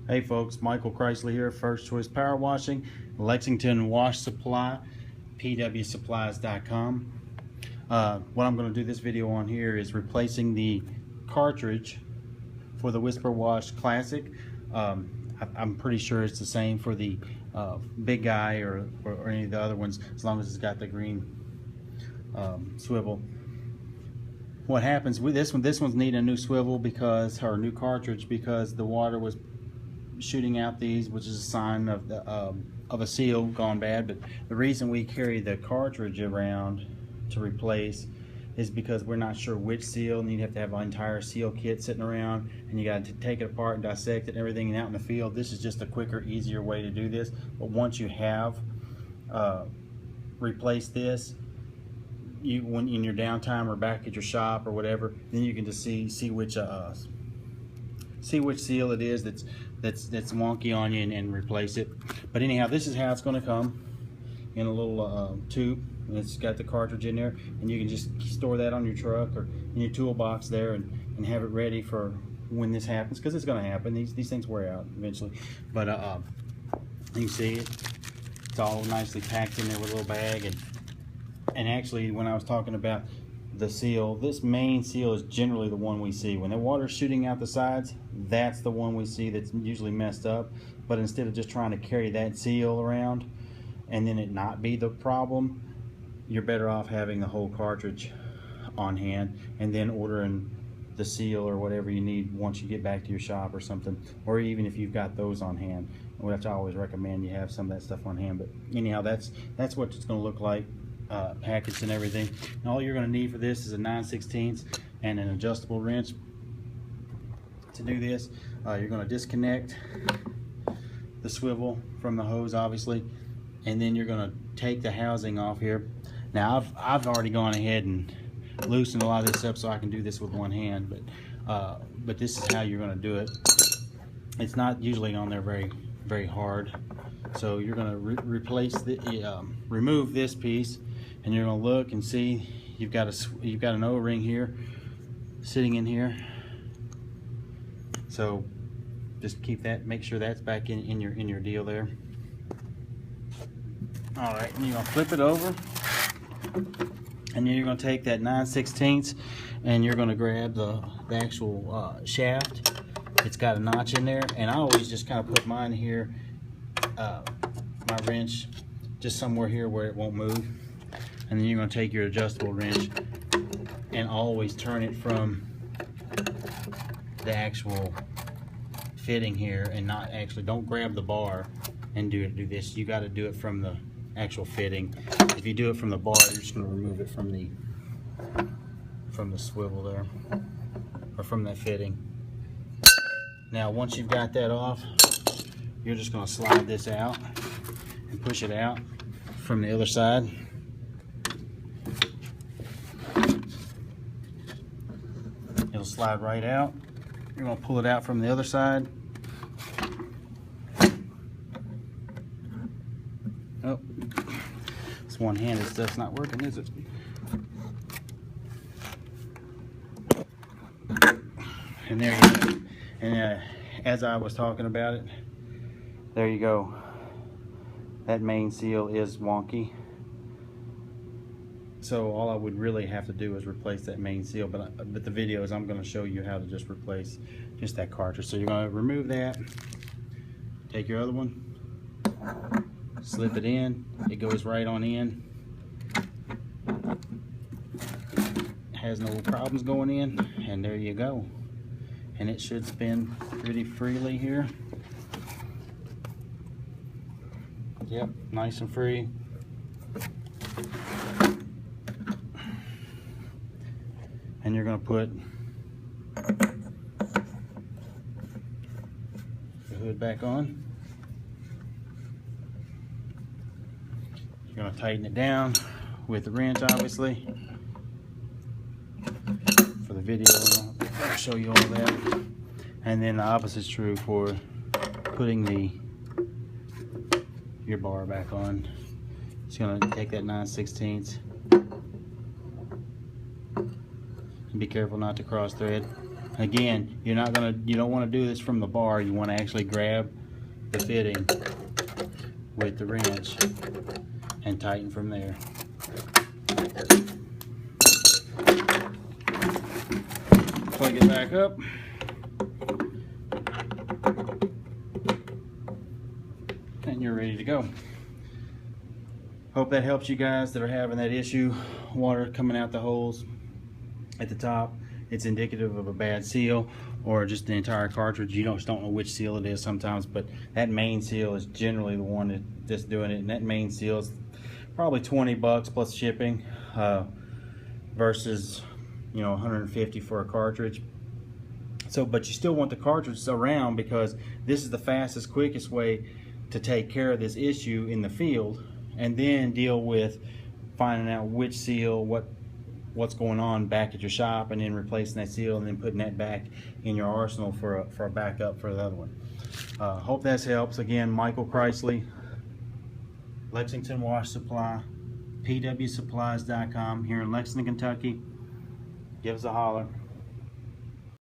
Hey folks, Michael Chrysler here, First Choice Power Washing, Lexington Wash Supply, pwsupplies.com. What I'm going to do this video on here is replacing the cartridge for the Whisper Wash Classic. I'm pretty sure it's the same for the big guy or any of the other ones, as long as it's got the green swivel. What happens with this one's needing a new swivel because, or a new cartridge, because the water was shooting out these, which is a sign of a seal gone bad. But the reason we carry the cartridge around to replace is because we're not sure which seal, and you have to have an entire seal kit sitting around, and you got to take it apart and dissect it and everything, and out in the field. This is just a quicker, easier way to do this. But once you have replaced this, when in your downtime or back at your shop or whatever, then you can just see which seal it is that's wonky on you and replace it. But anyhow, this is how it's going to come in a little tube, and it's got the cartridge in there, and you can just store that on your truck or in your toolbox there and have it ready for when this happens, because it's going to happen. These things wear out eventually. But you can see it's all nicely packed in there with a little bag. And actually, when I was talking about the seal, this main seal is generally the one we see. When the water's shooting out the sides, that's the one we see that's usually messed up. But instead of just trying to carry that seal around and then it not be the problem, you're better off having the whole cartridge on hand and then ordering the seal or whatever you need once you get back to your shop or something, or even if you've got those on hand, which I always recommend you have some of that stuff on hand. But anyhow, that's what it's going to look like, packaged and everything. And all you're going to need for this is a 9/16 and an adjustable wrench. To do this, you're going to disconnect the swivel from the hose, obviously, and then you're going to take the housing off here. Now I've already gone ahead and loosened a lot of this up so I can do this with one hand, but this is how you're going to do it. It's not usually on there very hard. So you're going to remove this piece, and you're going to look and see you've got an O-ring here sitting in here. So just keep that, make sure that's back in your deal there. All right, and you're going to flip it over, and then you're going to take that 9/16 and you're going to grab the actual shaft. It's got a notch in there, and I always just kind of put mine here, my wrench just somewhere here where it won't move. And then you're going to take your adjustable wrench and always turn it from the actual fitting here, and not actually, don't grab the bar and do this. You got to do it from the actual fitting. If you do it from the bar, you're just going to remove it from the swivel there, or from that fitting. Now once you've got that off, you're just going to slide this out and push it out from the other side. It'll slide right out. You're going to pull it out from the other side. Oh, this one-handed stuff's not working, is it? And there you go. And as I was talking about it, there you go. That main seal is wonky. So all I would really have to do is replace that main seal. But the videos, I'm going to show you how to just replace just that cartridge. So you're going to remove that. Take your other one, slip it in. It goes right on in. Has no problems going in, and there you go. And it should spin pretty freely here. Yep, nice and free. And you're going to put the hood back on. You're going to tighten it down with the wrench, obviously. For the video, I'll show you all that. And then the opposite is true for putting your bar back on. Just going to take that 9/16 and be careful not to cross thread. Again, you don't want to do this from the bar. You want to actually grab the fitting with the wrench and tighten from there. Plug it back up. And you're ready to go. Hope that helps you guys that are having that issue, water coming out the holes at the top. It's indicative of a bad seal or just the entire cartridge. You just don't know which seal it is sometimes, but that main seal is generally the one that's doing it, and that main seal is probably 20 bucks plus shipping versus, you know, 150 for a cartridge. So, but you still want the cartridge around, because this is the fastest, quickest way to take care of this issue in the field, and then deal with finding out which seal, what's going on back at your shop, and then replacing that seal and then putting that back in your arsenal for a backup for the other one. Hope that helps. Again, Michael Chrysler, Lexington Wash Supply, pwsupplies.com here in Lexington, Kentucky. Give us a holler.